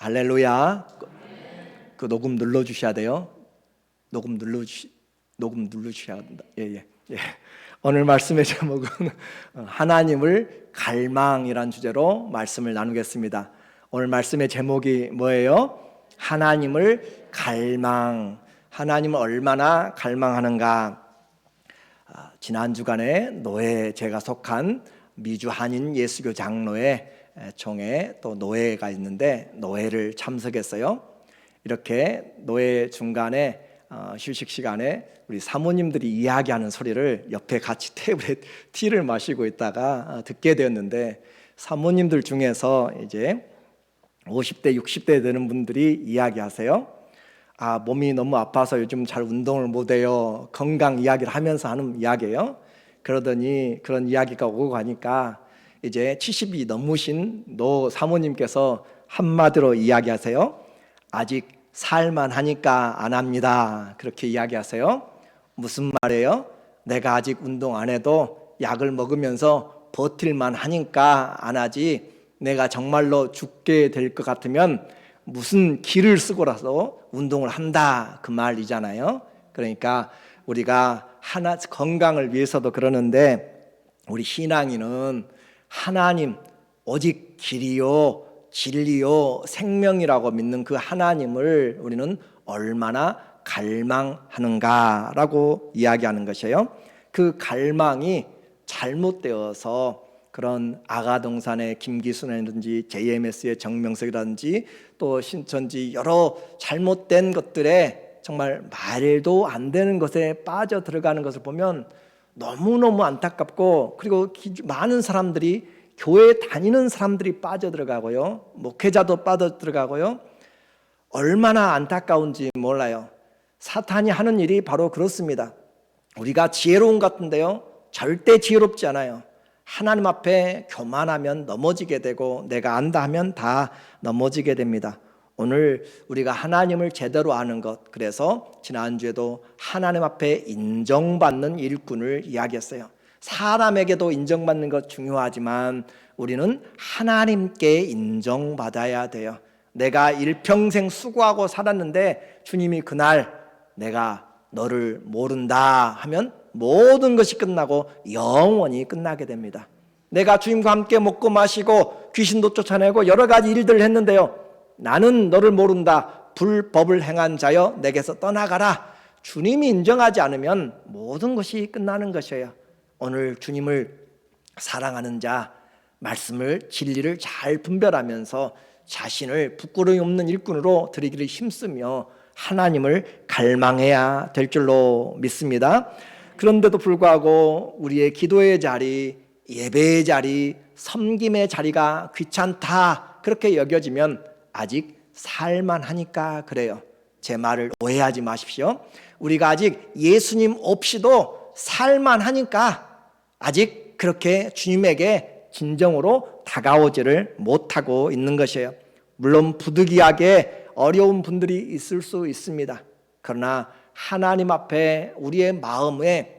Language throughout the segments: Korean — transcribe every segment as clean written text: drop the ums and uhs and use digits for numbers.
할렐루야. 그 녹음 눌러주셔야 돼요. 녹음 눌러주셔야 한다. 예. 오늘 말씀의 제목은 하나님을 갈망이란 주제로 말씀을 나누겠습니다. 오늘 말씀의 제목이 뭐예요? 하나님을 갈망. 하나님을 얼마나 갈망하는가? 지난 주간에 노예, 제가 속한 미주 한인 예수교 장로회 총회 또 노예가 있는데 노예를 참석했어요. 이렇게 노예 중간에 휴식 시간에 우리 사모님들이 이야기하는 소리를 옆에 같이 테이블에 티를 마시고 있다가 듣게 되었는데, 사모님들 중에서 이제 50대 60대 되는 분들이 이야기하세요. 몸이 너무 아파서 요즘 잘 운동을 못해요. 건강 이야기를 하면서 하는 이야기예요. 그러더니 그런 이야기가 오고 가니까 이제 70이 넘으신 노 사모님께서 한마디로 이야기하세요. 아직 살만 하니까 안 합니다. 그렇게 이야기하세요. 무슨 말이에요? 내가 아직 운동 안 해도 약을 먹으면서 버틸만 하니까 안 하지, 내가 정말로 죽게 될 것 같으면 무슨 기를 쓰고라도 운동을 한다, 그 말이잖아요. 그러니까 우리가 하나 건강을 위해서도 그러는데, 우리 신앙인은 하나님, 오직 길이요 진리요 생명이라고 믿는 그 하나님을 우리는 얼마나 갈망하는가라고 이야기하는 것이에요. 그 갈망이 잘못되어서 그런 아가동산의 김기순이라든지 JMS의 정명석이라든지 또 신천지 여러 잘못된 것들에 정말 말도 안 되는 것에 빠져 들어가는 것을 보면 너무너무 안타깝고, 그리고 많은 사람들이, 교회 다니는 사람들이 빠져 들어가고요, 목회자도 빠져 들어가고요, 얼마나 안타까운지 몰라요. 사탄이 하는 일이 바로 그렇습니다. 우리가 지혜로운 것 같은데요, 절대 지혜롭지 않아요. 하나님 앞에 교만하면 넘어지게 되고 내가 안다 하면 다 넘어지게 됩니다. 오늘 우리가 하나님을 제대로 아는 것, 그래서 지난주에도 하나님 앞에 인정받는 일꾼을 이야기했어요. 사람에게도 인정받는 것 중요하지만 우리는 하나님께 인정받아야 돼요. 내가 일평생 수고하고 살았는데 주님이 그날 내가 너를 모른다 하면 모든 것이 끝나고 영원히 끝나게 됩니다. 내가 주님과 함께 먹고 마시고 귀신도 쫓아내고 여러 가지 일들을 했는데요, 나는 너를 모른다, 불법을 행한 자여 내게서 떠나가라, 주님이 인정하지 않으면 모든 것이 끝나는 것이에요. 오늘 주님을 사랑하는 자, 말씀을, 진리를 잘 분별하면서 자신을 부끄러움이 없는 일꾼으로 드리기를 힘쓰며 하나님을 갈망해야 될 줄로 믿습니다. 그런데도 불구하고 우리의 기도의 자리, 예배의 자리, 섬김의 자리가 귀찮다, 그렇게 여겨지면 아직 살만하니까 그래요. 제 말을 오해하지 마십시오. 우리가 아직 예수님 없이도 살만하니까 아직 그렇게 주님에게 진정으로 다가오지를 못하고 있는 것이에요. 물론 부득이하게 어려운 분들이 있을 수 있습니다. 그러나 하나님 앞에 우리의 마음의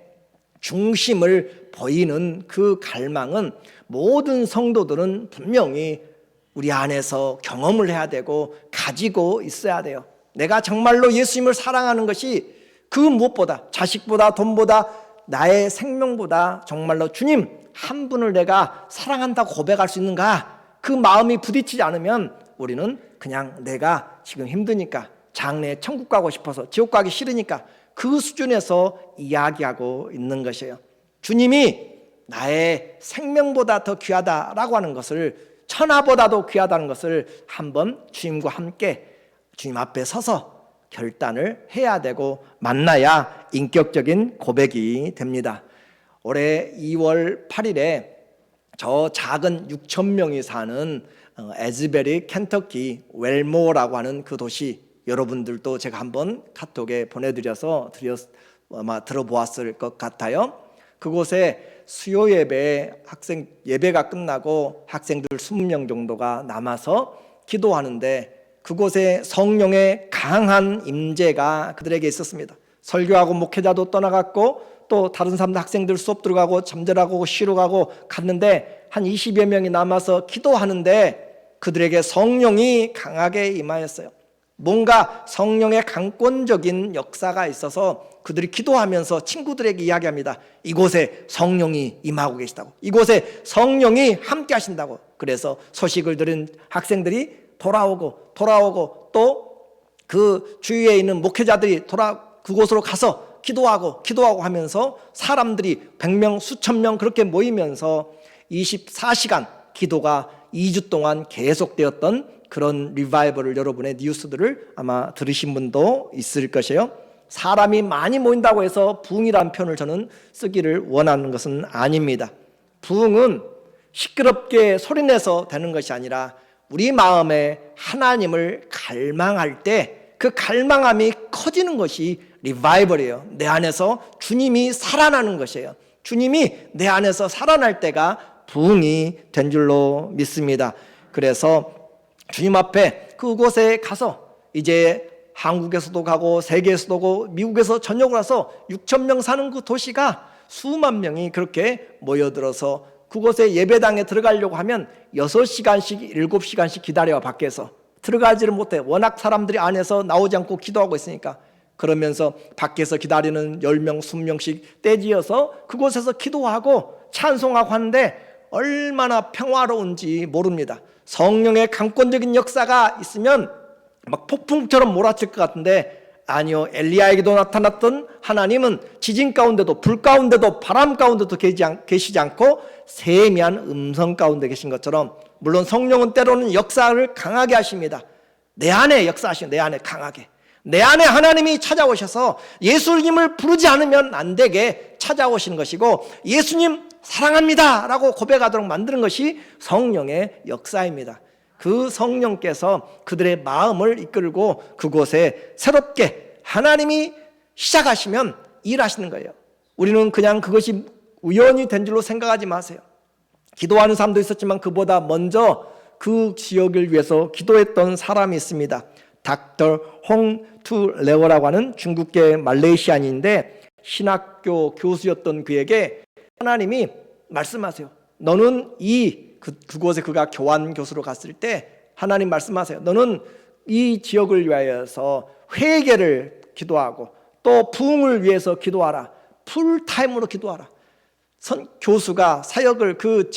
중심을 보이는 그 갈망은 모든 성도들은 분명히 우리 안에서 경험을 해야 되고 가지고 있어야 돼요. 내가 정말로 예수님을 사랑하는 것이 그 무엇보다, 자식보다 돈보다 나의 생명보다 정말로 주님 한 분을 내가 사랑한다고 고백할 수 있는가, 그 마음이 부딪히지 않으면 우리는 그냥 내가 지금 힘드니까, 장래에 천국 가고 싶어서 지옥 가기 싫으니까 그 수준에서 이야기하고 있는 것이에요. 주님이 나의 생명보다 더 귀하다라고 하는 것을, 천하보다도 귀하다는 것을 한번 주님과 함께 주님 앞에 서서 결단을 해야 되고 만나야 인격적인 고백이 됩니다. 올해 2월 8일에 저 작은 6천 명이 사는 에즈베리 켄터키 웰모어라고 하는 그 도시, 여러분들도 제가 한번 카톡에 보내드려서 아마 들어보았을 것 같아요. 그곳에 수요 예배, 학생 예배가 끝나고 학생들 20명 정도가 남아서 기도하는데, 그곳에 성령의 강한 임재가 그들에게 있었습니다. 설교하고 목회자도 떠나갔고 또 다른 사람들, 학생들 수업 들어가고 잠자라고 쉬러 가고 갔는데 한 20여 명이 남아서 기도하는데 그들에게 성령이 강하게 임하였어요. 뭔가 성령의 강권적인 역사가 있어서 그들이 기도하면서 친구들에게 이야기합니다. 이곳에 성령이 임하고 계시다고, 이곳에 성령이 함께 하신다고. 그래서 소식을 들은 학생들이 돌아오고 또 그 주위에 있는 목회자들이 그곳으로 가서 기도하고 하면서 사람들이 100명 수천 명 그렇게 모이면서 24시간 기도가 2주 동안 계속되었던 그런 리바이벌을, 여러분의 뉴스들을 아마 들으신 분도 있을 것이에요. 사람이 많이 모인다고 해서 부흥이라는 표현을 저는 쓰기를 원하는 것은 아닙니다. 부흥은 시끄럽게 소리내서 되는 것이 아니라 우리 마음에 하나님을 갈망할 때 그 갈망함이 커지는 것이 리바이벌이에요. 내 안에서 주님이 살아나는 것이에요. 주님이 내 안에서 살아날 때가 부흥이 된 줄로 믿습니다. 그래서 주님 앞에 그곳에 가서 이제 한국에서도 가고 세계에서도 가고 미국에서 전역을 와서 6천 명 사는 그 도시가 수만 명이 그렇게 모여들어서 그곳에 예배당에 들어가려고 하면 6시간씩 7시간씩 기다려요. 밖에서 들어가지를 못해. 워낙 사람들이 안에서 나오지 않고 기도하고 있으니까. 그러면서 밖에서 기다리는 10명 20명씩 떼지어서 그곳에서 기도하고 찬송하고 하는데 얼마나 평화로운지 모릅니다. 성령의 강권적인 역사가 있으면 막 폭풍처럼 몰아칠 것 같은데 아니요, 엘리야에게도 나타났던 하나님은 지진 가운데도 불 가운데도 바람 가운데도 계시지 않고 세미한 음성 가운데 계신 것처럼, 물론 성령은 때로는 역사를 강하게 하십니다. 내 안에 역사하시는, 내 안에 강하게, 내 안에 하나님이 찾아오셔서 예수님을 부르지 않으면 안 되게 찾아오시는 것이고, 예수님 사랑합니다 라고 고백하도록 만드는 것이 성령의 역사입니다. 그 성령께서 그들의 마음을 이끌고 그곳에 새롭게 하나님이 시작하시면 일하시는 거예요. 우리는 그냥 그것이 우연히 된 줄로 생각하지 마세요. 기도하는 사람도 있었지만 그보다 먼저 그 지역을 위해서 기도했던 사람이 있습니다. 닥터 홍투레오라고 하는 중국계 말레이시안인데 신학교 교수였던 그에게 하나님이 말씀하세요. 너는 그곳에 그가 교환 교수로 갔을 때 하나님 말씀하세요. 너는 이 지역을 위하여서 회개를 기도하고 또 부흥을 위해서 기도하라. 풀타임으로 기도하라. 교수가 사역을 그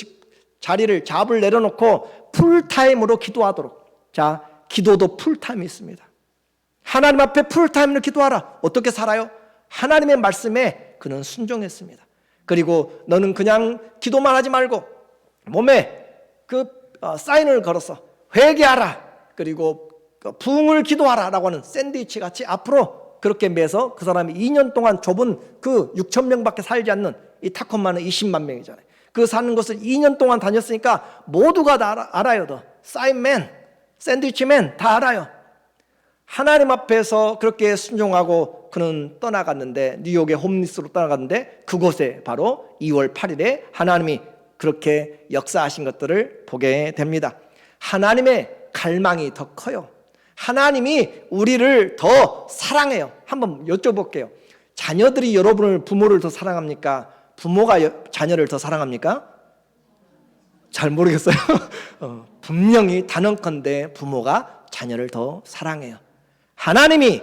자리를 잡을 내려놓고 풀타임으로 기도하도록. 자, 기도도 풀타임이 있습니다. 하나님 앞에 풀타임으로 기도하라. 어떻게 살아요? 하나님의 말씀에 그는 순종했습니다. 그리고 너는 그냥 기도만 하지 말고 몸에 사인을 걸어서 회개하라, 그리고 부흥을 기도하라 라고 하는 샌드위치 같이 앞으로 그렇게 매서, 그 사람이 2년 동안 좁은 그 6천 명밖에 살지 않는 이 타코마는 20만 명이잖아요. 그 사는 곳을 2년 동안 다녔으니까 모두가 다 알아요. 더 사인맨, 샌드위치맨 다 알아요. 하나님 앞에서 그렇게 순종하고 그는 떠나갔는데, 뉴욕의 홈리스로 떠나갔는데 그곳에 바로 2월 8일에 하나님이 그렇게 역사하신 것들을 보게 됩니다. 하나님의 갈망이 더 커요. 하나님이 우리를 더 사랑해요. 한번 여쭤볼게요. 자녀들이 여러분을, 부모를 더 사랑합니까? 부모가 자녀를 더 사랑합니까? 잘 모르겠어요. 분명히 단언컨대 부모가 자녀를 더 사랑해요. 하나님이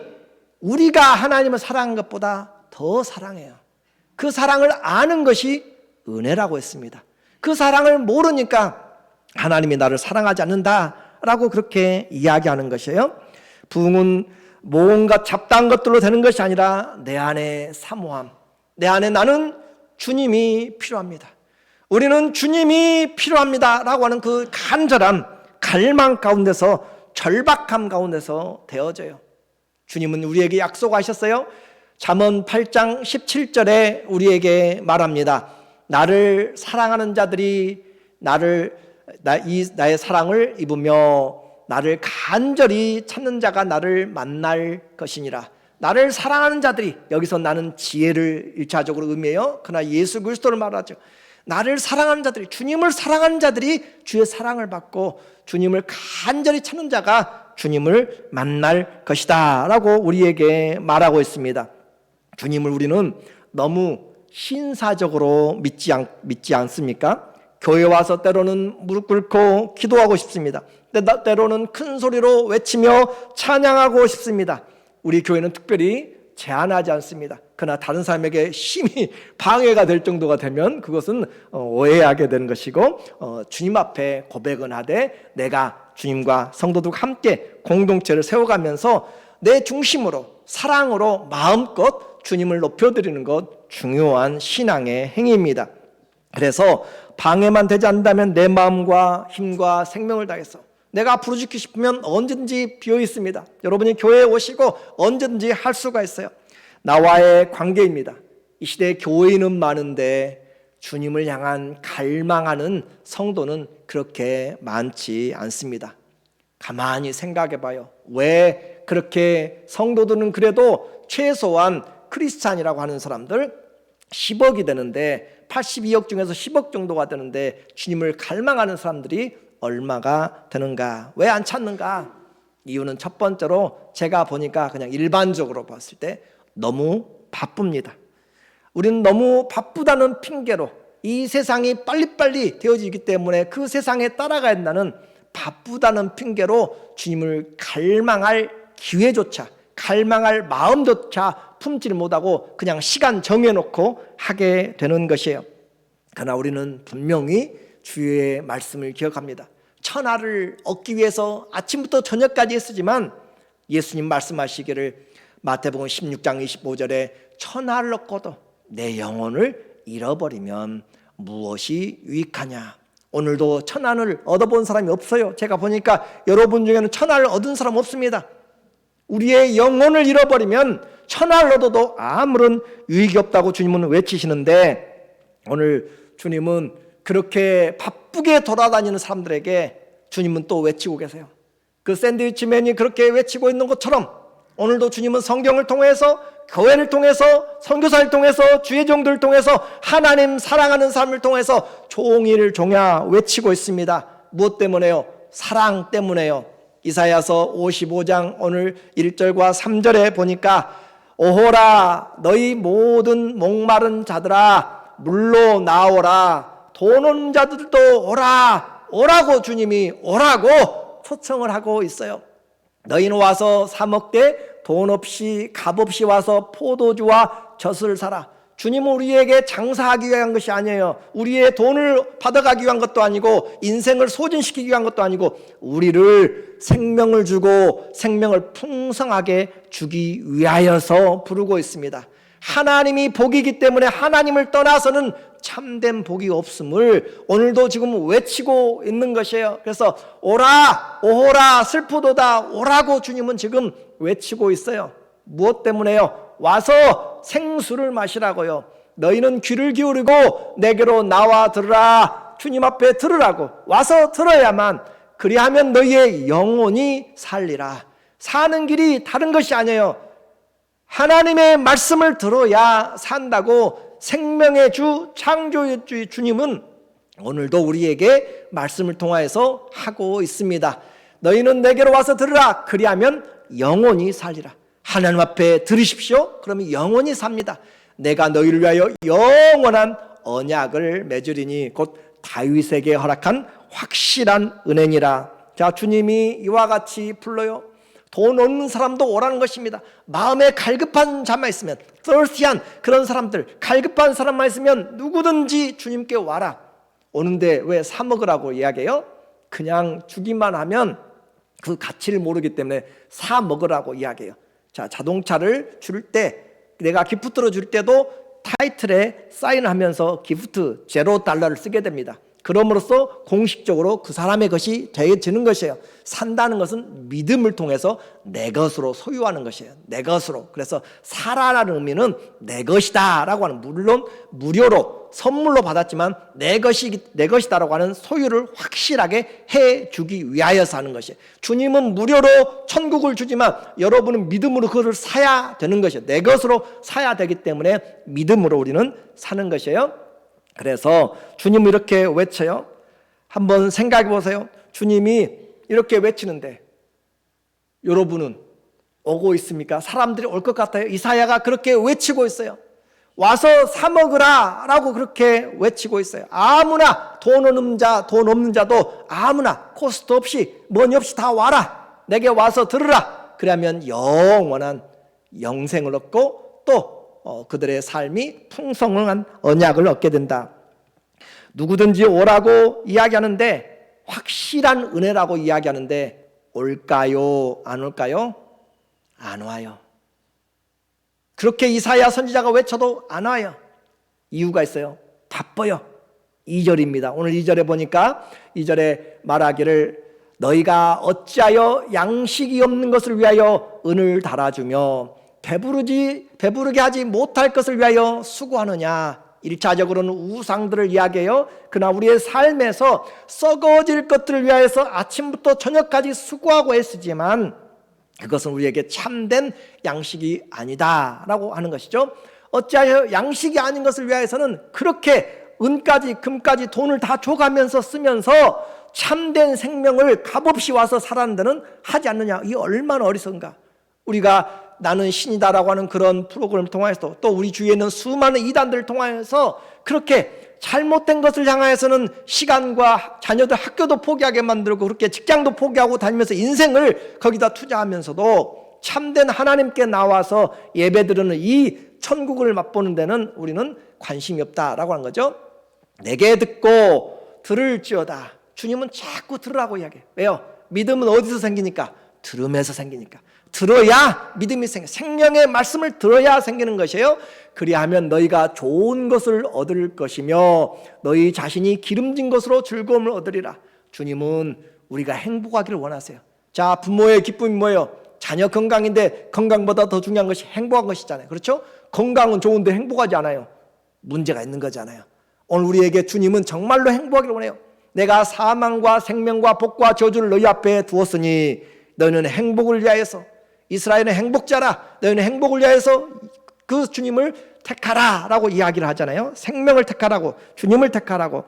우리가 하나님을 사랑하는 것보다 더 사랑해요. 그 사랑을 아는 것이 은혜라고 했습니다. 그 사랑을 모르니까 하나님이 나를 사랑하지 않는다라고 그렇게 이야기하는 것이에요. 부흥은 뭔가 잡다한 것들로 되는 것이 아니라 내 안에 사모함, 내 안에 나는 주님이 필요합니다. 우리는 주님이 필요합니다 라고 하는 그 간절함, 갈망 가운데서, 절박함 가운데서 되어져요. 주님은 우리에게 약속하셨어요. 잠언 8장 17절에 우리에게 말합니다. 나를 사랑하는 자들이 나의 사랑을 입으며 나를 간절히 찾는 자가 나를 만날 것이니라. 나를 사랑하는 자들이, 여기서 나는 지혜를 1차적으로 의미해요. 그러나 예수 그리스도를 말하죠. 나를 사랑하는 자들이, 주님을 사랑하는 자들이 주의 사랑을 받고 주님을 간절히 찾는 자가 주님을 만날 것이다 라고 우리에게 말하고 있습니다. 주님을 우리는 너무 신사적으로 믿지 않습니까? 교회 와서 때로는 무릎 꿇고 기도하고 싶습니다. 때로는 큰 소리로 외치며 찬양하고 싶습니다. 우리 교회는 특별히 제한하지 않습니다. 그러나 다른 사람에게 심히 방해가 될 정도가 되면 그것은 오해하게 되는 것이고, 주님 앞에 고백은 하되 내가 주님과 성도들과 함께 공동체를 세워가면서 내 중심으로 사랑으로 마음껏 주님을 높여드리는 것, 중요한 신앙의 행위입니다. 그래서 방해만 되지 않는다면 내 마음과 힘과 생명을 다해서 내가 앞으로 지키고 싶으면 언제든지 비어 있습니다. 여러분이 교회에 오시고 언제든지 할 수가 있어요. 나와의 관계입니다. 이 시대에 교회인은 많은데 주님을 향한 갈망하는 성도는 그렇게 많지 않습니다. 가만히 생각해 봐요. 왜 그렇게 성도들은 그래도 최소한 크리스찬이라고 하는 사람들 10억이 되는데, 82억 중에서 10억 정도가 되는데 주님을 갈망하는 사람들이 얼마가 되는가? 왜 안 찾는가? 이유는 첫 번째로 제가 보니까 그냥 일반적으로 봤을 때 너무 바쁩니다. 우리는 너무 바쁘다는 핑계로 이 세상이 빨리빨리 되어지기 때문에 그 세상에 따라가야 한다는 바쁘다는 핑계로 주님을 갈망할 기회조차, 갈망할 마음조차 품지를 못하고 그냥 시간 정해놓고 하게 되는 것이에요. 그러나 우리는 분명히 주의 말씀을 기억합니다. 천하를 얻기 위해서 아침부터 저녁까지 했지만 예수님 말씀하시기를 마태복음 16장 25절에 천하를 얻고도 내 영혼을 잃어버리면 무엇이 유익하냐. 오늘도 천하를 얻어본 사람이 없어요. 제가 보니까 여러분 중에는 천하를 얻은 사람 없습니다. 우리의 영혼을 잃어버리면 천하를 얻어도 아무런 유익이 없다고 주님은 외치시는데, 오늘 주님은 그렇게 바쁘게 돌아다니는 사람들에게 주님은 또 외치고 계세요. 그 샌드위치맨이 그렇게 외치고 있는 것처럼 오늘도 주님은 성경을 통해서, 교회를 통해서, 선교사를 통해서, 주의 종들을 통해서, 하나님 사랑하는 삶을 통해서 종일 종야 외치고 있습니다. 무엇 때문에요? 사랑 때문에요. 이사야서 55장 오늘 1절과 3절에 보니까 오호라 너희 모든 목마른 자들아 물로 나오라, 돈 없는 자들도 오라, 오라고 주님이 오라고 초청을 하고 있어요. 너희는 와서 사 먹되 돈 없이 값 없이 와서 포도주와 젖을 사라. 주님은 우리에게 장사하기 위한 것이 아니에요. 우리의 돈을 받아가기 위한 것도 아니고 인생을 소진시키기 위한 것도 아니고 우리를 생명을 주고 생명을 풍성하게 주기 위하여서 부르고 있습니다. 하나님이 복이기 때문에 하나님을 떠나서는 참된 복이 없음을 오늘도 지금 외치고 있는 것이에요. 그래서 오라 오호라 슬프도다 오라고 주님은 지금 외치고 있어요. 무엇 때문에요? 와서 생수를 마시라고요. 너희는 귀를 기울이고 내게로 나와 들으라. 주님 앞에 들으라고. 와서 들어야만, 그리하면 너희의 영혼이 살리라. 사는 길이 다른 것이 아니에요. 하나님의 말씀을 들어야 산다고 생명의 주, 창조의 주 주님은 오늘도 우리에게 말씀을 통하여서 하고 있습니다. 너희는 내게로 와서 들으라. 그리하면 영혼이 살리라. 하나님 앞에 들으십시오. 그러면 영원히 삽니다. 내가 너희를 위하여 영원한 언약을 맺으리니 곧 다윗에게 허락한 확실한 은혜니라. 자, 주님이 이와 같이 불러요. 돈 없는 사람도 오라는 것입니다. 마음에 갈급한 자만 있으면, thirsty한 그런 사람들, 갈급한 사람만 있으면 누구든지 주님께 와라. 오는데 왜 사 먹으라고 이야기해요? 그냥 주기만 하면 그 가치를 모르기 때문에 사 먹으라고 이야기해요. 자, 자동차를 줄 때, 내가 기프트로 줄 때도 타이틀에 사인하면서 기프트 $0를 쓰게 됩니다. 그럼으로써 공식적으로 그 사람의 것이 되어지는 것이에요. 산다는 것은 믿음을 통해서 내 것으로 소유하는 것이에요. 내 것으로. 그래서 사라라는 의미는 내 것이다 라고 하는, 물론 무료로 선물로 받았지만 내 것이다라고 하는 소유를 확실하게 해주기 위하여서 하는 것이에요. 주님은 무료로 천국을 주지만 여러분은 믿음으로 그것을 사야 되는 것이에요. 내 것으로 사야 되기 때문에 믿음으로 우리는 사는 것이에요. 그래서 주님은 이렇게 외쳐요. 한번 생각해 보세요. 주님이 이렇게 외치는데 여러분은 오고 있습니까? 사람들이 올 것 같아요. 이사야가 그렇게 외치고 있어요. 와서 사 먹으라 라고 그렇게 외치고 있어요. 아무나 돈 없는 자도 아무나 코스트 없이 머니 없이 다 와라. 내게 와서 들으라. 그러면 영원한 영생을 얻고 또 그들의 삶이 풍성한 언약을 얻게 된다. 누구든지 오라고 이야기하는데, 확실한 은혜라고 이야기하는데 올까요? 안 올까요? 안 와요. 그렇게 이사야 선지자가 외쳐도 안 와요. 이유가 있어요. 바빠요. 2절입니다. 오늘 2절에 보니까 2절에 말하기를 너희가 어찌하여 양식이 없는 것을 위하여 은을 달아주며 배부르게 하지 못할 것을 위하여 수고하느냐. 1차적으로는 우상들을 이야기해요. 그러나 우리의 삶에서 썩어질 것들을 위하여서 아침부터 저녁까지 수고하고 애쓰지만 그것은 우리에게 참된 양식이 아니다라고 하는 것이죠. 어찌하여 양식이 아닌 것을 위하여서는 그렇게 은까지 금까지 돈을 다 줘가면서 쓰면서 참된 생명을 값없이 와서 살아는 데는 하지 않느냐. 이게 얼마나 어리석은가. 우리가 나는 신이다라고 하는 그런 프로그램을 통해서 또 우리 주위에 있는 수많은 이단들을 통해서 그렇게 잘못된 것을 향하여서는 시간과 자녀들 학교도 포기하게 만들고 그렇게 직장도 포기하고 다니면서 인생을 거기다 투자하면서도 참된 하나님께 나와서 예배드리는 이 천국을 맛보는 데는 우리는 관심이 없다라고 하는 거죠. 내게 듣고 들을지어다. 주님은 자꾸 들으라고 이야기해요. 왜요? 믿음은 어디서 생기니까? 들음에서 생기니까. 들어야 믿음이 생명의 말씀을 들어야 생기는 것이에요. 그리하면 너희가 좋은 것을 얻을 것이며 너희 자신이 기름진 것으로 즐거움을 얻으리라. 주님은 우리가 행복하기를 원하세요. 자, 부모의 기쁨이 뭐예요? 자녀 건강인데 건강보다 더 중요한 것이 행복한 것이잖아요. 그렇죠? 건강은 좋은데 행복하지 않아요. 문제가 있는 거잖아요. 오늘 우리에게 주님은 정말로 행복하기를 원해요. 내가 사망과 생명과 복과 저주를 너희 앞에 두었으니 너희는 행복을 위하여서, 이스라엘은 행복자라, 너희는 행복을 위하여서 그 주님을 택하라 라고 이야기를 하잖아요. 생명을 택하라고, 주님을 택하라고.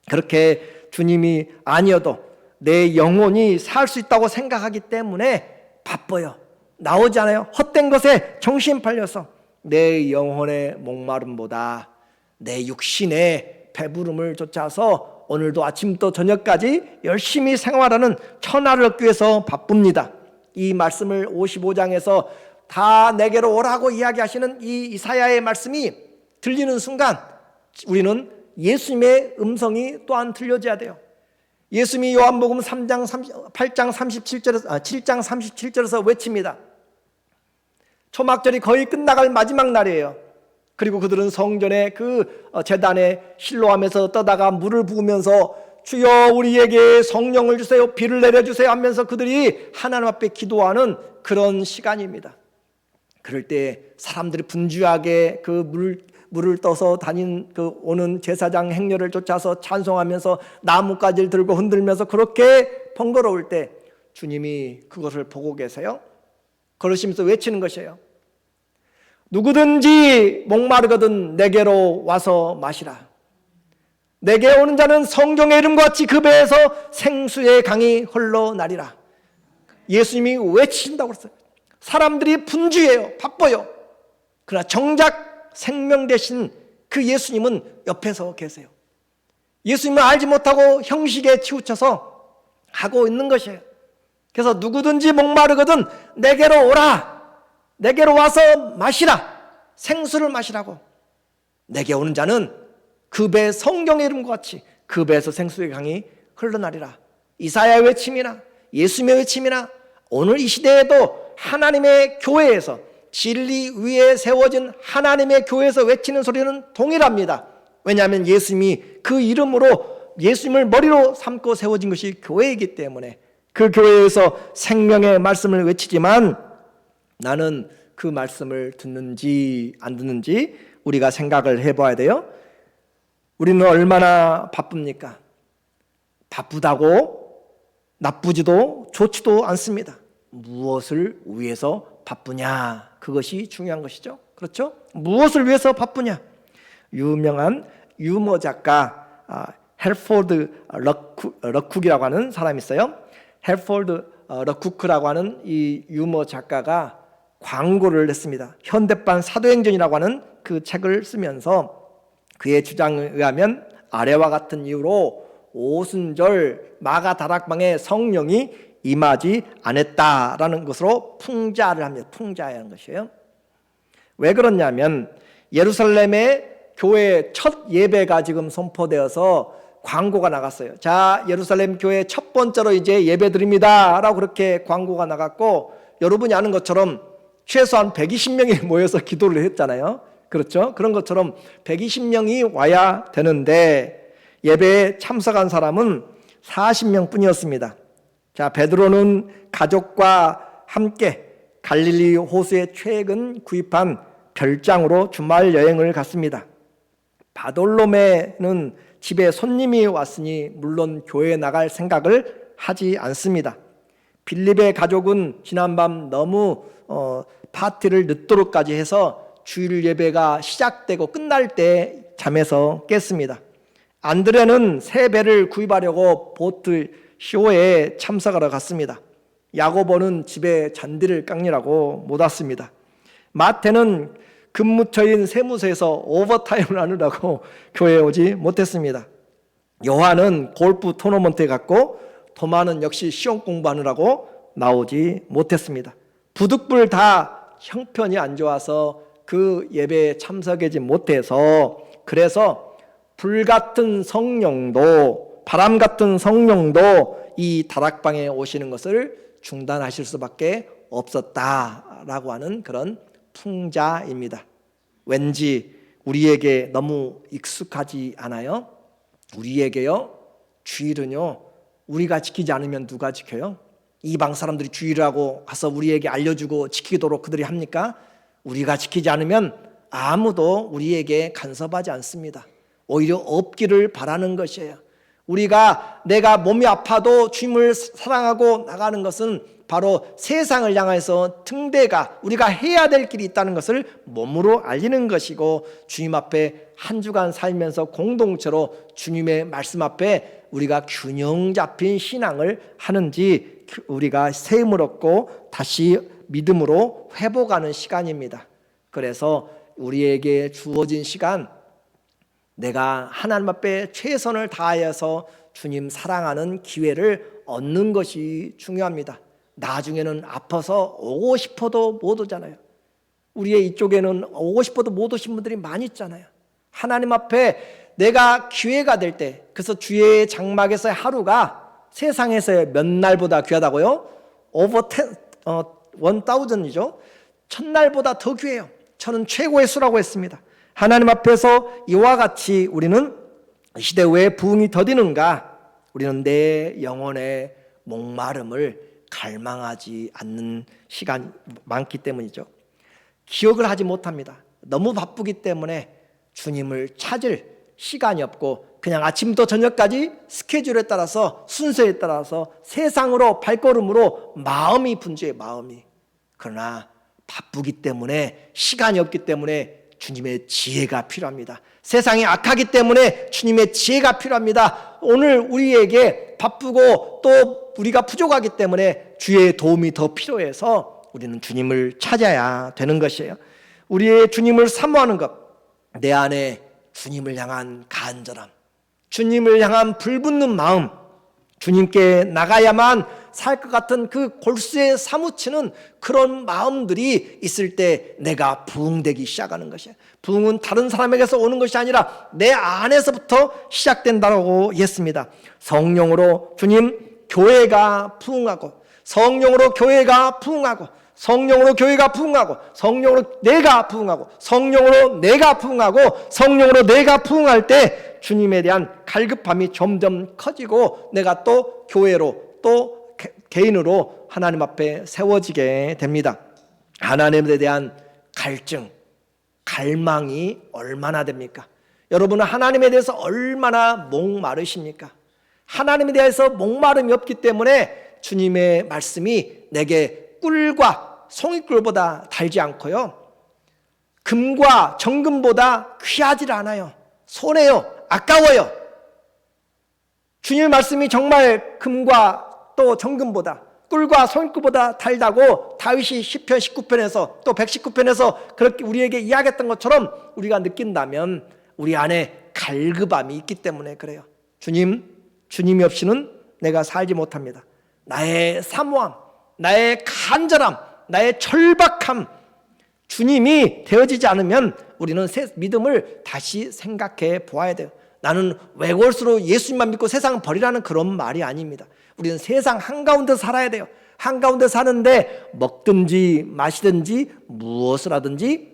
그렇게 주님이 아니어도 내 영혼이 살 수 있다고 생각하기 때문에 바빠요. 나오지 않아요. 헛된 것에 정신 팔려서 내 영혼의 목마름보다 내 육신의 배부름을 쫓아서 오늘도 아침부터 저녁까지 열심히 생활하는 천하를 얻기 위해서 바쁩니다. 이 말씀을 55장에서 다 내게로 오라고 이야기하시는 이 이사야의 말씀이 들리는 순간 우리는 예수님의 음성이 또한 들려져야 돼요. 예수님이 요한복음 8장 37절에서 외칩니다. 초막절이 거의 끝나갈 마지막 날이에요. 그리고 그들은 성전의 그 제단에 실로하면서 떠다가 물을 부으면서 주여 우리에게 성령을 주세요, 비를 내려주세요 하면서 그들이 하나님 앞에 기도하는 그런 시간입니다. 그럴 때 사람들이 분주하게 그 물을 떠서 오는 제사장 행렬을 쫓아서 찬송하면서 나뭇가지를 들고 흔들면서 그렇게 번거로울 때 주님이 그것을 보고 계세요. 그러시면서 외치는 것이에요. 누구든지 목마르거든 내게로 와서 마시라. 내게 오는 자는 성경의 이름과 같이 그 배에서 생수의 강이 흘러나리라. 예수님이 외치신다고 그랬어요. 사람들이 분주해요. 바빠요. 그러나 정작 생명 되신 그 예수님은 옆에서 계세요. 예수님은 알지 못하고 형식에 치우쳐서 하고 있는 것이에요. 그래서 누구든지 목마르거든 내게로 오라. 내게로 와서 마시라. 생수를 마시라고. 내게 오는 자는 그 배, 성경의 이름과 같이 그 배에서 생수의 강이 흘러나리라. 이사야의 외침이나 예수님의 외침이나 오늘 이 시대에도 하나님의 교회에서, 진리 위에 세워진 하나님의 교회에서 외치는 소리는 동일합니다. 왜냐하면 예수님이 그 이름으로 예수님을 머리로 삼고 세워진 것이 교회이기 때문에 그 교회에서 생명의 말씀을 외치지만 나는 그 말씀을 듣는지 안 듣는지 우리가 생각을 해봐야 돼요. 우리는 얼마나 바쁩니까? 바쁘다고 나쁘지도 좋지도 않습니다. 무엇을 위해서 바쁘냐, 그것이 중요한 것이죠. 그렇죠? 무엇을 위해서 바쁘냐. 유명한 유머 작가 헬포드 러쿡이라고 하는 사람이 있어요. 헬포드 러쿡이라고 하는 이 유머 작가가 광고를 냈습니다. 현대판 사도행전이라고 하는 그 책을 쓰면서 그의 주장에 의하면 아래와 같은 이유로 오순절 마가다락방에 성령이 임하지 않았다라는 것으로 풍자를 합니다. 풍자하는 것이에요. 왜 그러냐면 예루살렘의 교회 첫 예배가 지금 선포되어서 광고가 나갔어요. 자, 예루살렘 교회 첫 번째로 이제 예배 드립니다 라고 그렇게 광고가 나갔고, 여러분이 아는 것처럼 최소한 120명이 모여서 기도를 했잖아요. 그렇죠? 그런 것처럼 120명이 와야 되는데 예배에 참석한 사람은 40명 뿐이었습니다. 자, 베드로는 가족과 함께 갈릴리 호수에 최근 구입한 별장으로 주말 여행을 갔습니다. 바돌로메는 집에 손님이 왔으니 물론 교회에 나갈 생각을 하지 않습니다. 빌립의 가족은 지난밤 너무 파티를 늦도록까지 해서 주일 예배가 시작되고 끝날 때 잠에서 깼습니다. 안드레는 새 배를 구입하려고 보트 쇼에 참석하러 갔습니다. 야고보는 집에 잔디를 깎느라고 못 왔습니다. 마태는 근무처인 세무서에서 오버타임을 하느라고 교회에 오지 못했습니다. 요한은 골프 토너먼트에 갔고, 도마는 역시 시험 공부하느라고 나오지 못했습니다. 부득불 다 형편이 안 좋아서 그 예배에 참석하지 못해서, 그래서 불같은 성령도, 바람 같은 성령도 이 다락방에 오시는 것을 중단하실 수밖에 없었다라고 하는 그런 풍자입니다. 왠지 우리에게 너무 익숙하지 않아요? 우리에게요, 주일은요, 우리가 지키지 않으면 누가 지켜요? 이방 사람들이 주일하고 가서 우리에게 알려주고 지키도록 그들이 합니까? 우리가 지키지 않으면 아무도 우리에게 간섭하지 않습니다. 오히려 없기를 바라는 것이에요. 내가 몸이 아파도 주님을 사랑하고 나가는 것은 바로 세상을 향해서 등대가 우리가 해야 될 길이 있다는 것을 몸으로 알리는 것이고, 주님 앞에 한 주간 살면서 공동체로 주님의 말씀 앞에 우리가 균형 잡힌 신앙을 하는지 우리가 세움을 얻고 다시 믿음으로 회복하는 시간입니다. 그래서 우리에게 주어진 시간, 내가 하나님 앞에 최선을 다하여서 주님 사랑하는 기회를 얻는 것이 중요합니다. 나중에는 아파서 오고 싶어도 못 오잖아요. 우리의 이쪽에는 오고 싶어도 못 오신 분들이 많이 있잖아요. 하나님 앞에 내가 기회가 될 때, 그래서 주의 장막에서의 하루가 세상에서의 몇 날보다 귀하다고요? over 1000이죠. 첫날보다 더 귀해요. 저는 최고의 수라고 했습니다. 하나님 앞에서 이와 같이 우리는 이 시대 왜 부흥이 더디는가? 우리는 내 영혼의 목마름을 갈망하지 않는 시간이 많기 때문이죠. 기억을 하지 못합니다. 너무 바쁘기 때문에 주님을 찾을 시간이 없고 그냥 아침부터 저녁까지 스케줄에 따라서 순서에 따라서 세상으로 발걸음으로 마음이 분주해, 마음이. 그러나 바쁘기 때문에, 시간이 없기 때문에 주님의 지혜가 필요합니다. 세상이 악하기 때문에 주님의 지혜가 필요합니다. 오늘 우리에게 바쁘고 또 우리가 부족하기 때문에 주의 도움이 더 필요해서 우리는 주님을 찾아야 되는 것이에요. 우리의 주님을 사모하는 것, 내 안에 주님을 향한 간절함, 주님을 향한 불붙는 마음, 주님께 나가야만 살 것 같은 그 골수에 사무치는 그런 마음들이 있을 때 내가 부흥되기 시작하는 것이에요. 부흥은 다른 사람에게서 오는 것이 아니라 내 안에서부터 시작된다고 했습니다. 성령으로 주님, 교회가 부흥하고, 성령으로 교회가 부흥하고, 성령으로 교회가 부흥하고, 성령으로 내가 부흥하고, 성령으로 내가 부흥하고, 성령으로 내가 부흥할 때 주님에 대한 갈급함이 점점 커지고 내가 또 교회로 또 개인으로 하나님 앞에 세워지게 됩니다. 하나님에 대한 갈증, 갈망이 얼마나 됩니까? 여러분은 하나님에 대해서 얼마나 목마르십니까? 하나님에 대해서 목마름이 없기 때문에 주님의 말씀이 내게 꿀과 송이꿀보다 달지 않고요, 금과 정금보다 귀하지 않아요. 손해요. 아까워요. 주님의 말씀이 정말 금과 또 정금보다 꿀과 송이꿀보다 달다고 다윗이 시편 19편에서 또 119편에서 그렇게 우리에게 이야기했던 것처럼 우리가 느낀다면 우리 안에 갈급함이 있기 때문에 그래요. 주님이 없이는 내가 살지 못합니다. 나의 사모함, 나의 간절함, 나의 절박함, 주님이 되어지지 않으면 우리는 믿음을 다시 생각해 보아야 돼요. 나는 외골수로 예수님만 믿고 세상을 버리라는 그런 말이 아닙니다. 우리는 세상 한가운데 살아야 돼요. 한가운데 사는데 먹든지 마시든지 무엇을 하든지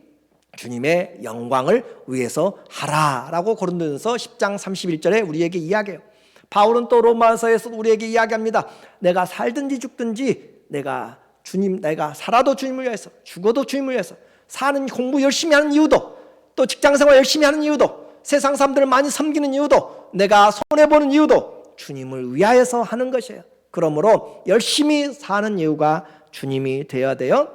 주님의 영광을 위해서 하라라고 고린도전서 10장 31절에 우리에게 이야기해요. 바울은 또 로마서에서 우리에게 이야기합니다. 내가 살든지 죽든지 내가 살아도 주님을 위해서, 죽어도 주님을 위해서, 사는 공부 열심히 하는 이유도, 또 직장생활 열심히 하는 이유도, 세상 사람들을 많이 섬기는 이유도, 내가 손해보는 이유도 주님을 위하여서 하는 것이에요. 그러므로 열심히 사는 이유가 주님이 되어야 돼요.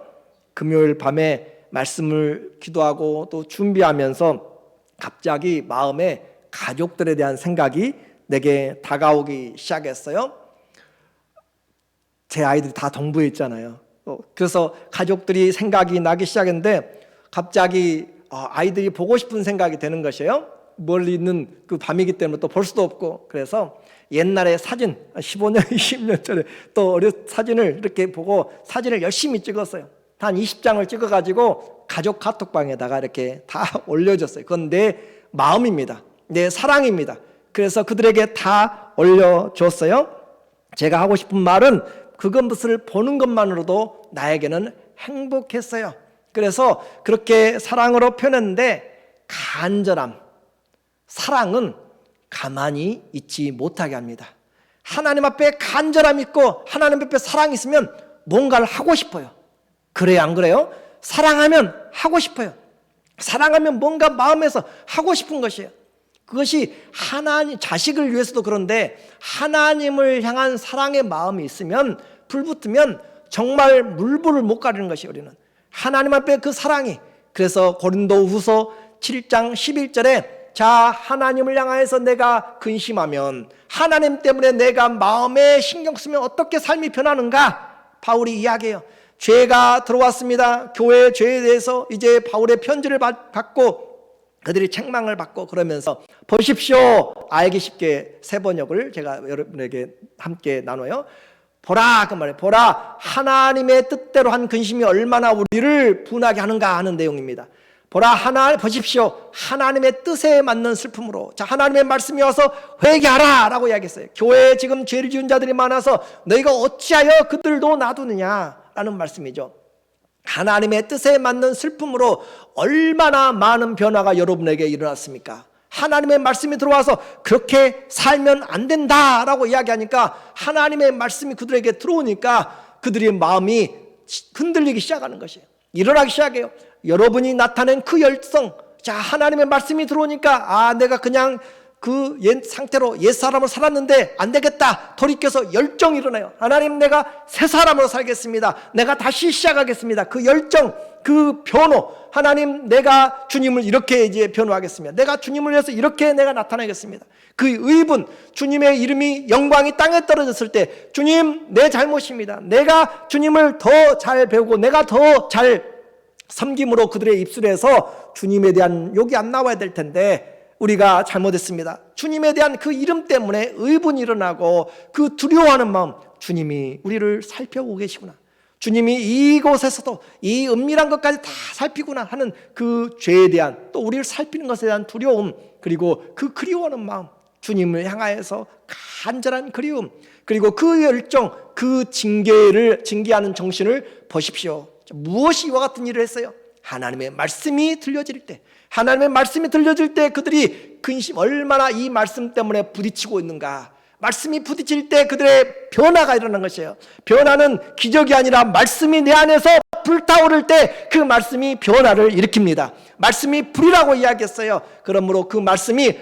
금요일 밤에 말씀을 기도하고 또 준비하면서 갑자기 마음에 가족들에 대한 생각이 내게 다가오기 시작했어요. 제 아이들이 다 동부에 있잖아요. 그래서 가족들이 생각이 나기 시작했는데 갑자기 아이들이 보고 싶은 생각이 되는 것이에요. 멀리 있는 그 밤이기 때문에 또 볼 수도 없고, 그래서 옛날에 사진 15년, 20년 전에 또 어린 사진을 이렇게 보고 사진을 열심히 찍었어요. 한 20장을 찍어가지고 가족 카톡방에다가 이렇게 다 올려줬어요. 그건 내 마음입니다. 내 사랑입니다. 그래서 그들에게 다 올려줬어요. 제가 하고 싶은 말은 그것을 보는 것만으로도 나에게는 행복했어요. 그래서 그렇게 사랑으로 표현했는데 간절함, 사랑은 가만히 있지 못하게 합니다. 하나님 앞에 간절함 있고 하나님 앞에 사랑이 있으면 뭔가를 하고 싶어요. 그래요, 안 그래요? 사랑하면 하고 싶어요. 사랑하면 뭔가 마음에서 하고 싶은 것이에요. 그것이 하나님, 자식을 위해서도 그런데 하나님을 향한 사랑의 마음이 있으면, 불 붙으면 정말 물불을 못 가리는 것이에요. 우리는 하나님 앞에 그 사랑이. 그래서 고린도후서 7장 11절에 자, 하나님을 향하여서 내가 근심하면, 하나님 때문에 내가 마음에 신경 쓰면 어떻게 삶이 변하는가? 바울이 이야기해요. 죄가 들어왔습니다. 교회의 죄에 대해서 이제 바울의 편지를 받고 그들이 책망을 받고 그러면서 보십시오. 알기 쉽게 세 번역을 제가 여러분에게 함께 나눠요. 보라, 그 말이에요. 보라, 하나님의 뜻대로 한 근심이 얼마나 우리를 분하게 하는가 하는 내용입니다. 보라, 보십시오. 하나님의 뜻에 맞는 슬픔으로. 자, 하나님의 말씀이 와서 회개하라 라고 이야기했어요. 교회에 지금 죄를 지은 자들이 많아서 너희가 어찌하여 그들도 놔두느냐 라는 말씀이죠. 하나님의 뜻에 맞는 슬픔으로 얼마나 많은 변화가 여러분에게 일어났습니까? 하나님의 말씀이 들어와서 그렇게 살면 안 된다라고 이야기하니까 하나님의 말씀이 그들에게 들어오니까 그들의 마음이 흔들리기 시작하는 것이에요. 일어나기 시작해요. 여러분이 나타낸 그 열성, 자, 하나님의 말씀이 들어오니까 내가 그냥 그 옛 상태로 옛 사람으로 살았는데 안 되겠다. 돌이켜서 열정이 일어나요. 하나님, 내가 새 사람으로 살겠습니다. 내가 다시 시작하겠습니다. 그 열정, 그 변호. 하나님, 내가 주님을 이렇게 이제 변호하겠습니다. 내가 주님을 위해서 이렇게 내가 나타나겠습니다. 그 의분, 주님의 이름이 영광이 땅에 떨어졌을 때 주님, 내 잘못입니다. 내가 주님을 더 잘 배우고 내가 더 잘 섬김으로 그들의 입술에서 주님에 대한 욕이 안 나와야 될 텐데 우리가 잘못했습니다. 주님에 대한 그 이름 때문에 의분이 일어나고 그 두려워하는 마음, 주님이 우리를 살펴보고 계시구나. 주님이 이곳에서도 이 은밀한 것까지 다 살피구나 하는 그 죄에 대한, 또 우리를 살피는 것에 대한 두려움, 그리고 그 그리워하는 마음, 주님을 향하여서 간절한 그리움, 그리고 그 열정, 그 징계하는 정신을 보십시오. 무엇이 이와 같은 일을 했어요? 하나님의 말씀이 들려질 때, 하나님의 말씀이 들려질 때 그들이 근심, 얼마나 이 말씀 때문에 부딪히고 있는가. 말씀이 부딪힐 때 그들의 변화가 일어난 것이에요. 변화는 기적이 아니라 말씀이 내 안에서 불타오를 때 그 말씀이 변화를 일으킵니다. 말씀이 불이라고 이야기했어요. 그러므로 그 말씀이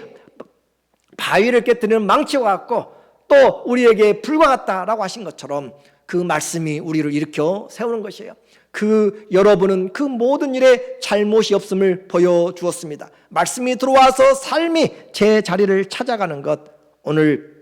바위를 깨뜨리는 망치와 같고 또 우리에게 불과 같다라고 하신 것처럼 그 말씀이 우리를 일으켜 세우는 것이에요. 여러분은 그 모든 일에 잘못이 없음을 보여주었습니다. 말씀이 들어와서 삶이 제 자리를 찾아가는 것, 오늘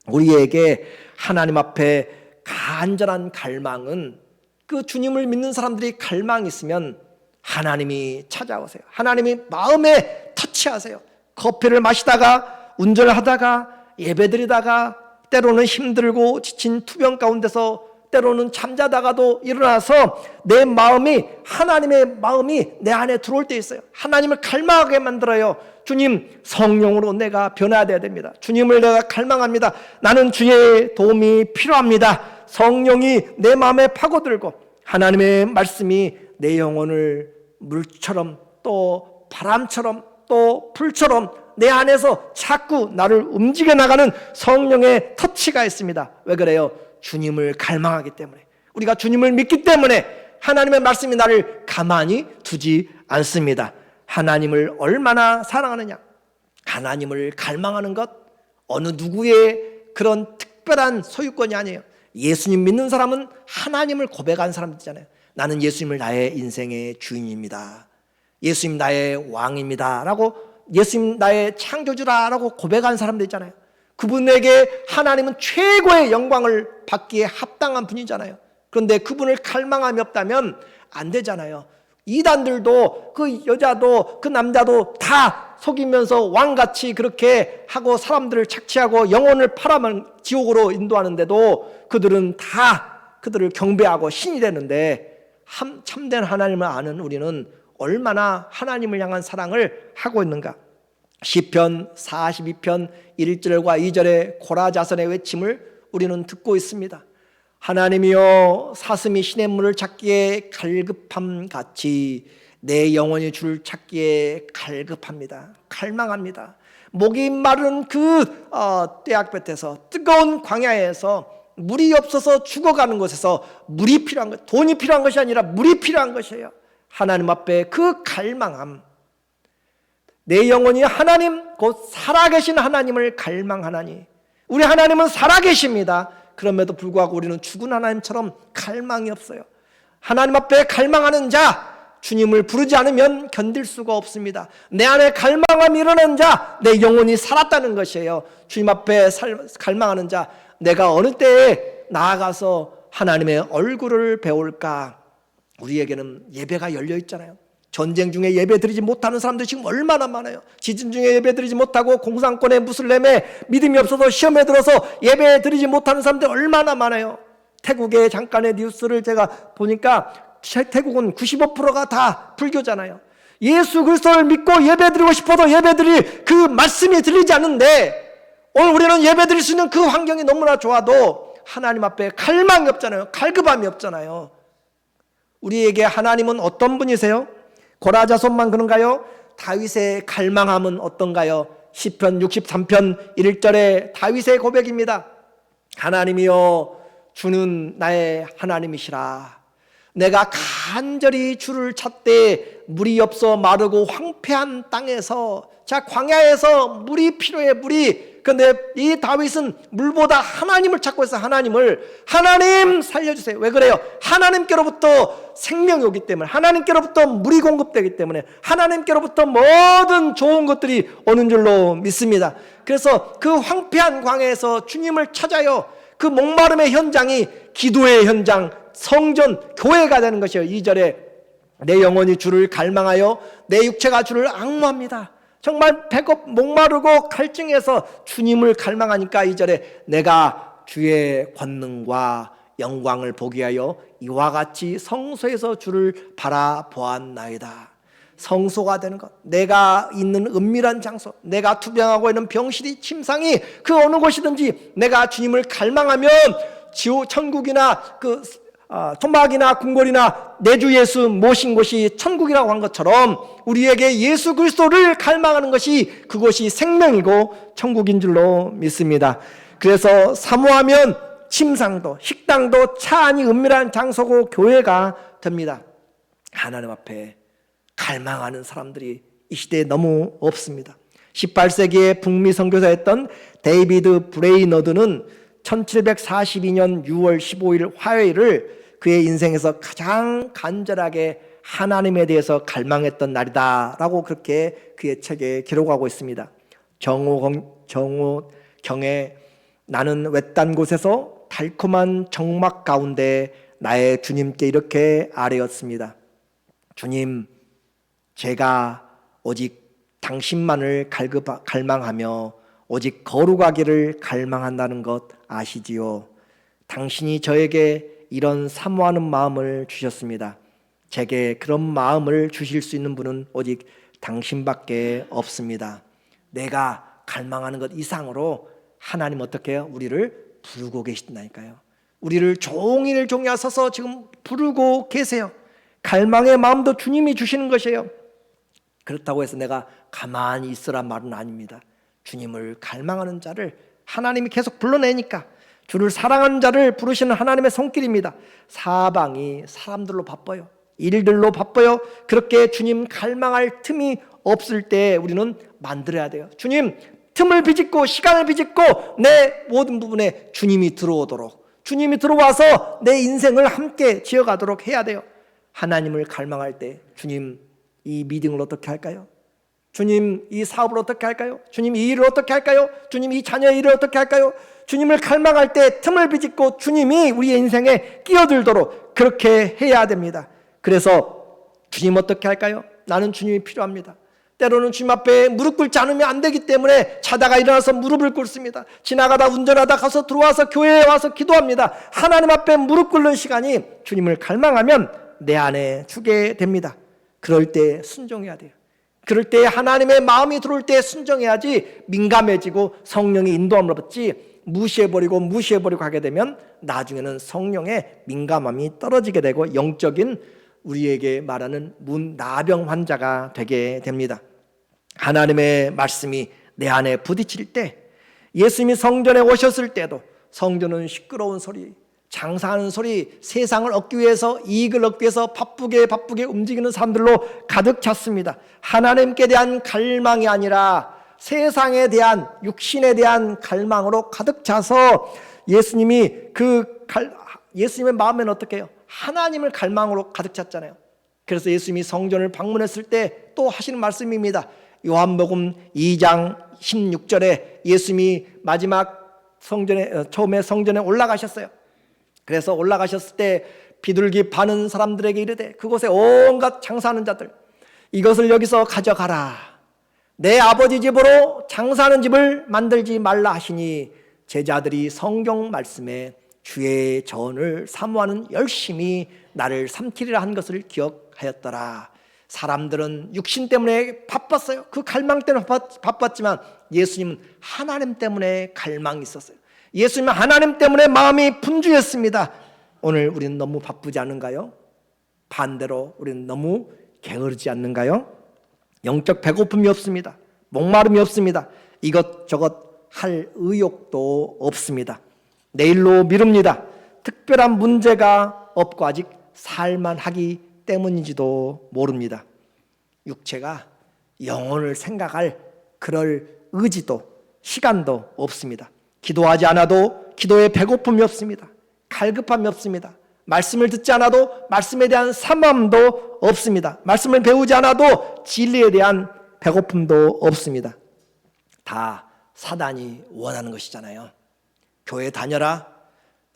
우리에게 하나님 앞에 간절한 갈망은 그 주님을 믿는 사람들이 갈망이 있으면 하나님이 찾아오세요. 하나님이 마음에 터치하세요. 커피를 마시다가, 운전하다가, 예배드리다가, 때로는 힘들고 지친 투병 가운데서, 때로는 잠자다가도 일어나서 내 마음이, 하나님의 마음이 내 안에 들어올 때 있어요. 하나님을 갈망하게 만들어요. 주님, 성령으로 내가 변화되어야 됩니다. 주님을 내가 갈망합니다. 나는 주의 도움이 필요합니다. 성령이 내 마음에 파고들고 하나님의 말씀이 내 영혼을 물처럼 또 바람처럼 또 불처럼 내 안에서 자꾸 나를 움직여 나가는 성령의 터치가 있습니다. 왜 그래요? 주님을 갈망하기 때문에, 우리가 주님을 믿기 때문에 하나님의 말씀이 나를 가만히 두지 않습니다. 하나님을 얼마나 사랑하느냐, 하나님을 갈망하는 것 어느 누구의 그런 특별한 소유권이 아니에요. 예수님 믿는 사람은 하나님을 고백한 사람들이잖아요. 나는 예수님을 나의 인생의 주인입니다, 예수님 나의 왕입니다 라고, 예수님 나의 창조주라 라고 고백한 사람들 있잖아요. 그분에게 하나님은 최고의 영광을 받기에 합당한 분이잖아요. 그런데 그분을 갈망함이 없다면 안 되잖아요. 이단들도, 그 여자도 그 남자도 다 속이면서 왕같이 그렇게 하고 사람들을 착취하고 영혼을 팔아만 지옥으로 인도하는데도 그들은 다 그들을 경배하고 신이 되는데, 참된 하나님을 아는 우리는 얼마나 하나님을 향한 사랑을 하고 있는가. 시편 42편 1절과 2절의 고라자선의 외침을 우리는 듣고 있습니다. 하나님이여, 사슴이 시냇물을 찾기에 갈급함 같이 내 영혼이 주를 찾기에 갈급합니다. 갈망합니다. 목이 마른 그 떼약볕에서, 뜨거운 광야에서, 물이 없어서 죽어가는 곳에서 물이 필요한 것, 돈이 필요한 것이 아니라 물이 필요한 것이에요. 하나님 앞에 그 갈망함, 내 영혼이 하나님, 곧 살아계신 하나님을 갈망하나니, 우리 하나님은 살아계십니다. 그럼에도 불구하고 우리는 죽은 하나님처럼 갈망이 없어요. 하나님 앞에 갈망하는 자, 주님을 부르지 않으면 견딜 수가 없습니다. 내 안에 갈망함이 일어난 자, 내 영혼이 살았다는 것이에요. 주님 앞에 갈망하는 자, 내가 어느 때에 나아가서 하나님의 얼굴을 배울까? 우리에게는 예배가 열려 있잖아요. 전쟁 중에 예배 드리지 못하는 사람들이 지금 얼마나 많아요. 지진 중에 예배 드리지 못하고, 공산권의 무슬림에 믿음이 없어서 시험에 들어서 예배 드리지 못하는 사람들이 얼마나 많아요. 태국의 잠깐의 뉴스를 제가 보니까 태국은 95%가 다 불교잖아요. 예수 그리스도를 믿고 예배 드리고 싶어도 예배 드릴 그 말씀이 들리지 않는데, 오늘 우리는 예배 드릴 수 있는 그 환경이 너무나 좋아도 하나님 앞에 갈망이 없잖아요. 갈급함이 없잖아요. 우리에게 하나님은 어떤 분이세요? 고라자손만 그런가요? 다윗의 갈망함은 어떤가요? 시편 63편 1절의 다윗의 고백입니다. 하나님이여, 주는 나의 하나님이시라. 내가 간절히 주를 찾되 물이 없어 마르고 황폐한 땅에서, 자, 광야에서 물이 필요해, 물이. 그런데 이 다윗은 물보다 하나님을 찾고 있어요. 하나님 살려주세요. 왜 그래요? 하나님께로부터 생명이 오기 때문에, 하나님께로부터 물이 공급되기 때문에, 하나님께로부터 모든 좋은 것들이 오는 줄로 믿습니다. 그래서 그 황폐한 광야에서 주님을 찾아요. 그 목마름의 현장이 기도의 현장, 성전, 교회가 되는 것이에요. 2절에 내 영혼이 주를 갈망하여 내 육체가 주를 앙모합니다. 정말 배고 목마르고 갈증해서 주님을 갈망하니까 2절에 내가 주의 권능과 영광을 보기 위하여 이와 같이 성소에서 주를 바라보았나이다. 성소가 되는 것, 내가 있는 은밀한 장소, 내가 투병하고 있는 병실이, 침상이 그 어느 곳이든지 내가 주님을 갈망하면 지옥, 천국이나 토막이나 궁궐이나 내 주 예수 모신 곳이 천국이라고 한 것처럼 우리에게 예수 그리스도를 갈망하는 것이, 그것이 생명이고 천국인 줄로 믿습니다. 그래서 사모하면 침상도 식당도 차 안이 은밀한 장소고 교회가 됩니다. 하나님 앞에 갈망하는 사람들이 이 시대에 너무 없습니다. 18세기의 북미 선교사였던 데이비드 브레이너드는 1742년 6월 15일 화요일을 그의 인생에서 가장 간절하게 하나님에 대해서 갈망했던 날이다 라고 그렇게 그의 책에 기록하고 있습니다. 정오경에 나는 외딴 곳에서 달콤한 정막 가운데 나의 주님께 이렇게 아뢰었습니다. 주님, 제가 오직 당신만을 갈망하며 오직 거룩하기를 갈망한다는 것 아시지요? 당신이 저에게 이런 사모하는 마음을 주셨습니다. 제게 그런 마음을 주실 수 있는 분은 오직 당신밖에 없습니다. 내가 갈망하는 것 이상으로 하나님 어떻게 해요? 우리를 부르고 계신다니까요. 우리를 종일 하셔서 지금 부르고 계세요. 갈망의 마음도 주님이 주시는 것이에요. 그렇다고 해서 내가 가만히 있으란 말은 아닙니다. 주님을 갈망하는 자를 하나님이 계속 불러내니까, 주를 사랑하는 자를 부르시는 하나님의 손길입니다. 사방이 사람들로 바빠요. 일들로 바빠요. 그렇게 주님 갈망할 틈이 없을 때 우리는 만들어야 돼요. 주님, 틈을 비집고 시간을 비집고 내 모든 부분에 주님이 들어오도록, 주님이 들어와서 내 인생을 함께 지어가도록 해야 돼요. 하나님을 갈망할 때 주님, 이 미팅을 어떻게 할까요? 주님, 이 사업을 어떻게 할까요? 주님, 이 일을 어떻게 할까요? 주님, 이 자녀의 일을 어떻게 할까요? 주님을 갈망할 때 틈을 비집고 주님이 우리의 인생에 끼어들도록 그렇게 해야 됩니다. 그래서 주님 어떻게 할까요? 나는 주님이 필요합니다. 때로는 주님 앞에 무릎 꿇지 않으면 안 되기 때문에 자다가 일어나서 무릎을 꿇습니다. 지나가다 운전하다 가서 들어와서 교회에 와서 기도합니다. 하나님 앞에 무릎 꿇는 시간이 주님을 갈망하면 내 안에 주게 됩니다. 그럴 때 순종해야 돼요. 그럴 때 하나님의 마음이 들어올 때 순종해야지, 민감해지고 성령의 인도함을 받지 무시해버리고 하게 되면 나중에는 성령의 민감함이 떨어지게 되고 영적인 우리에게 말하는 문나병 환자가 되게 됩니다. 하나님의 말씀이 내 안에 부딪힐 때, 예수님이 성전에 오셨을 때도 성전은 시끄러운 소리, 장사하는 소리, 세상을 얻기 위해서, 이익을 얻기 위해서 바쁘게 움직이는 사람들로 가득 찼습니다. 하나님께 대한 갈망이 아니라 세상에 대한, 육신에 대한 갈망으로 가득 차서 예수님의 마음에는 어떻게 해요? 하나님을 갈망으로 가득 찼잖아요. 그래서 예수님이 성전을 방문했을 때 또 하시는 말씀입니다. 요한복음 2장 16절에 예수님이 처음에 성전에 올라가셨어요. 그래서 올라가셨을 때 비둘기 파는 사람들에게 이르되, 그곳에 온갖 장사하는 자들, 이것을 여기서 가져가라. 내 아버지 집으로 장사하는 집을 만들지 말라 하시니, 제자들이 성경 말씀에 주의 전을 사모하는 열심히 나를 삼키리라 한 것을 기억하였더라. 사람들은 육신 때문에 바빴어요. 그 갈망 때문에 바빴지만 예수님은 하나님 때문에 갈망이 있었어요. 예수님은 하나님 때문에 마음이 분주했습니다. 오늘 우리는 너무 바쁘지 않은가요? 반대로 우리는 너무 게으르지 않는가요? 영적 배고픔이 없습니다. 목마름이 없습니다. 이것저것 할 의욕도 없습니다. 내일로 미룹니다. 특별한 문제가 없고 아직 살만하기 때문인지도 모릅니다. 육체가 영혼을 생각할 그럴 의지도 시간도 없습니다. 기도하지 않아도 기도에 배고픔이 없습니다. 갈급함이 없습니다. 말씀을 듣지 않아도 말씀에 대한 사모함도 없습니다. 말씀을 배우지 않아도 진리에 대한 배고픔도 없습니다. 다 사단이 원하는 것이잖아요. 교회 다녀라,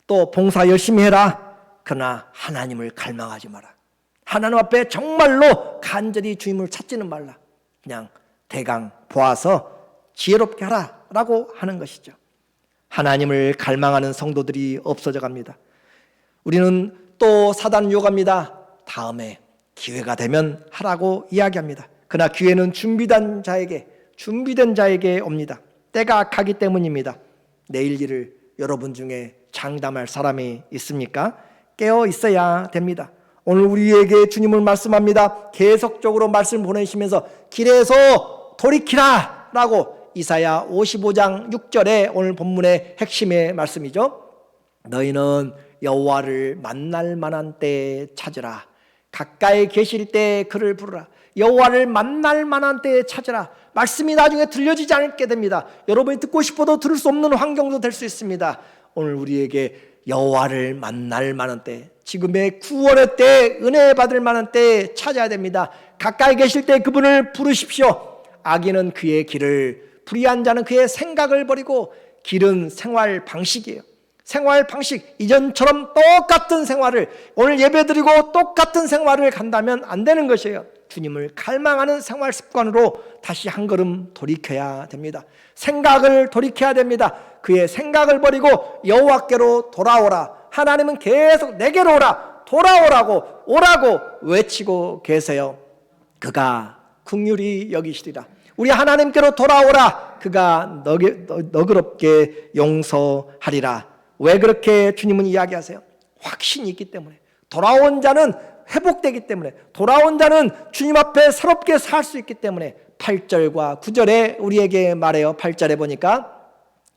또 봉사 열심히 해라. 그러나 하나님을 갈망하지 마라. 하나님 앞에 정말로 간절히 주님을 찾지는 말라. 그냥 대강 보아서 지혜롭게 하라 라고 하는 것이죠. 하나님을 갈망하는 성도들이 없어져 갑니다. 우리는 또 사단을 유혹합니다. 다음에 기회가 되면 하라고 이야기합니다. 그러나 기회는 준비된 자에게 옵니다. 때가 악하기 때문입니다. 내일 일을 여러분 중에 장담할 사람이 있습니까? 깨어 있어야 됩니다. 오늘 우리에게 주님은 말씀합니다. 계속적으로 말씀 보내시면서 길에서 돌이키라 라고, 이사야 55장 6절에 오늘 본문의 핵심의 말씀이죠. 너희는 여호와를 만날 만한 때에 찾으라. 가까이 계실 때 그를 부르라. 여호와를 만날 만한 때에 찾으라. 말씀이 나중에 들려지지 않게 됩니다. 여러분이 듣고 싶어도 들을 수 없는 환경도 될 수 있습니다. 오늘 우리에게 여호와를 만날 만한 때, 지금의 구원의 때, 은혜 받을 만한 때에 찾아야 됩니다. 가까이 계실 때 그분을 부르십시오. 악인은 그의 길을, 불의한 자는 그의 생각을 버리고, 길은 생활 방식이에요. 생활 방식, 이전처럼 똑같은 생활을, 오늘 예배드리고 똑같은 생활을 간다면 안 되는 것이에요. 주님을 갈망하는 생활 습관으로 다시 한 걸음 돌이켜야 됩니다. 생각을 돌이켜야 됩니다. 그의 생각을 버리고 여호와께로 돌아오라. 하나님은 계속 내게로 오라, 돌아오라고, 오라고 외치고 계세요. 그가 긍휼히 여기시리라. 우리 하나님께로 돌아오라. 그가 너그럽게 용서하리라. 왜 그렇게 주님은 이야기하세요? 확신이 있기 때문에. 돌아온 자는 회복되기 때문에, 돌아온 자는 주님 앞에 새롭게 살 수 있기 때문에 8절과 9절에 우리에게 말해요. 8절에 보니까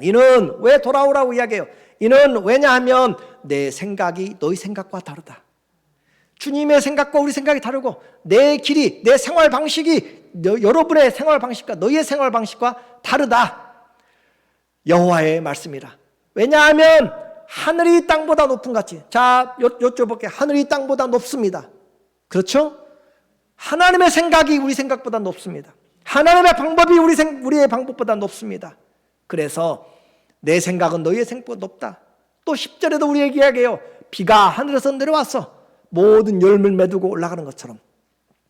이는 왜 돌아오라고 이야기해요? 이는 왜냐하면 내 생각이 너희 생각과 다르다. 주님의 생각과 우리 생각이 다르고 내 길이, 내 생활 방식이 여러분의 생활 방식과 너희의 생활 방식과 다르다. 여호와의 말씀이라. 왜냐하면 하늘이 땅보다 높은 같이. 자, 여쭤볼게요. 하늘이 땅보다 높습니다. 그렇죠? 하나님의 생각이 우리 생각보다 높습니다. 하나님의 방법이 우리의 방법보다 높습니다. 그래서 내 생각은 너희의 생각보다 높다. 또 10절에도 우리에게 이야기해요. 비가 하늘에서 내려와서 모든 열매를 맺고 올라가는 것처럼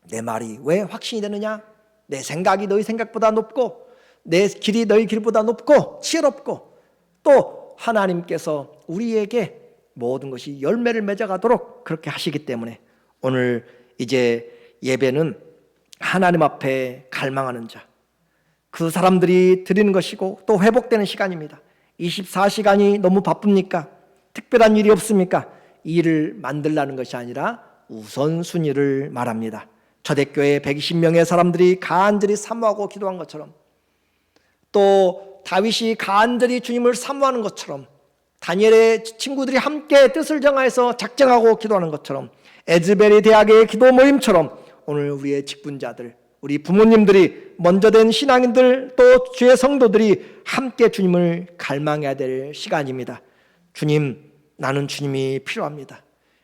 내 말이 왜 확신이 되느냐? 내 생각이 너희 생각보다 높고 내 길이 너희 길보다 높고 지혜롭고 또 하나님께서 우리에게 모든 것이 열매를 맺어가도록 그렇게 하시기 때문에 오늘 이제 예배는 하나님 앞에 갈망하는 자, 그 사람들이 드리는 것이고 또 회복되는 시간입니다. 24시간이 너무 바쁩니까? 특별한 일이 없습니까? 이 일을 만들라는 것이 아니라 우선순위를 말합니다. 초대교회 120명의 사람들이 간절히 사모하고 기도한 것처럼, 또 다윗이 간절히 주님을 사모하는 것처럼, 다니엘의 친구들이 함께 뜻을 정하여서 작정하고 기도하는 것처럼, 에즈베리 대학의 기도 모임처럼 오늘 우리의 직분자들, 우리 부모님들이, 먼저 된 신앙인들, 또 주의 성도들이 함께 주님을 갈망해야 될 시간입니다. 주님, 나는 주님이 필요합니다.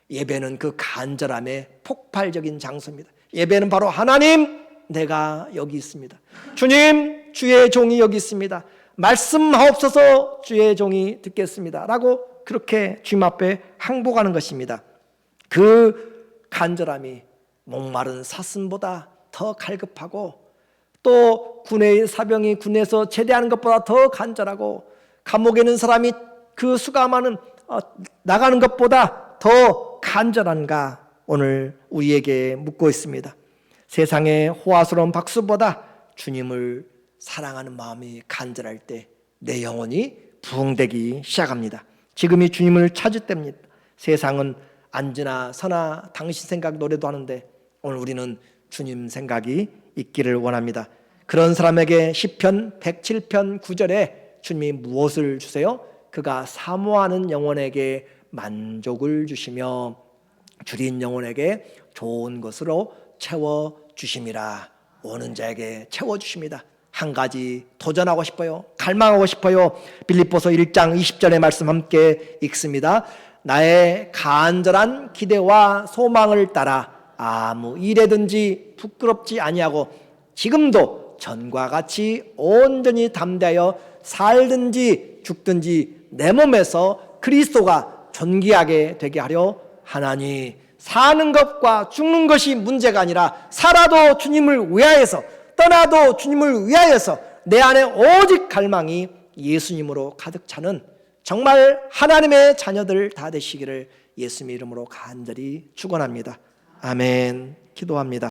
예배는 그 간절함의 폭발적인 장소입니다. 예배는 바로 하나님, 내가 여기 있습니다. 주님, 주의 종이 여기 있습니다. 말씀하옵소서, 주의 종이 듣겠습니다. 라고 그렇게 주님 앞에 항복하는 것입니다. 그 간절함이 목마른 사슴보다 더 갈급하고, 또 군의 사병이 군에서 제대하는 것보다 더 간절하고, 감옥에 있는 사람이 그 수가 많은 나가는 것보다 더 간절한가? 오늘 우리에게 묻고 있습니다. 세상의 호화스러운 박수보다 주님을 사랑하는 마음이 간절할 때 내 영혼이 부흥되기 시작합니다. 지금이 주님을 찾을 때입니다. 세상은 안지나 서나 당신 생각 노래도 하는데 오늘 우리는 주님 생각이 있기를 원합니다. 그런 사람에게 시편 107편 9절에 주님이 무엇을 주세요? 그가 사모하는 영혼에게 만족을 주시며 줄인 영혼에게 좋은 것으로 채워주심이라. 오는 자에게 채워주십니다. 한 가지 도전하고 싶어요? 갈망하고 싶어요? 빌립보서 1장 20절의 말씀 함께 읽습니다. 나의 간절한 기대와 소망을 따라 아무 일에든지 부끄럽지 아니하고 지금도 전과 같이 온전히 담대하여 살든지 죽든지 내 몸에서 그리스도가 존귀하게 되게 하려 하나니, 사는 것과 죽는 것이 문제가 아니라 살아도 주님을 위하여서 떠나도 주님을 위하여서 내 안에 오직 갈망이 예수님으로 가득 차는 정말 하나님의 자녀들 다 되시기를 예수님의 이름으로 간절히 축원합니다. 아멘. 기도합니다.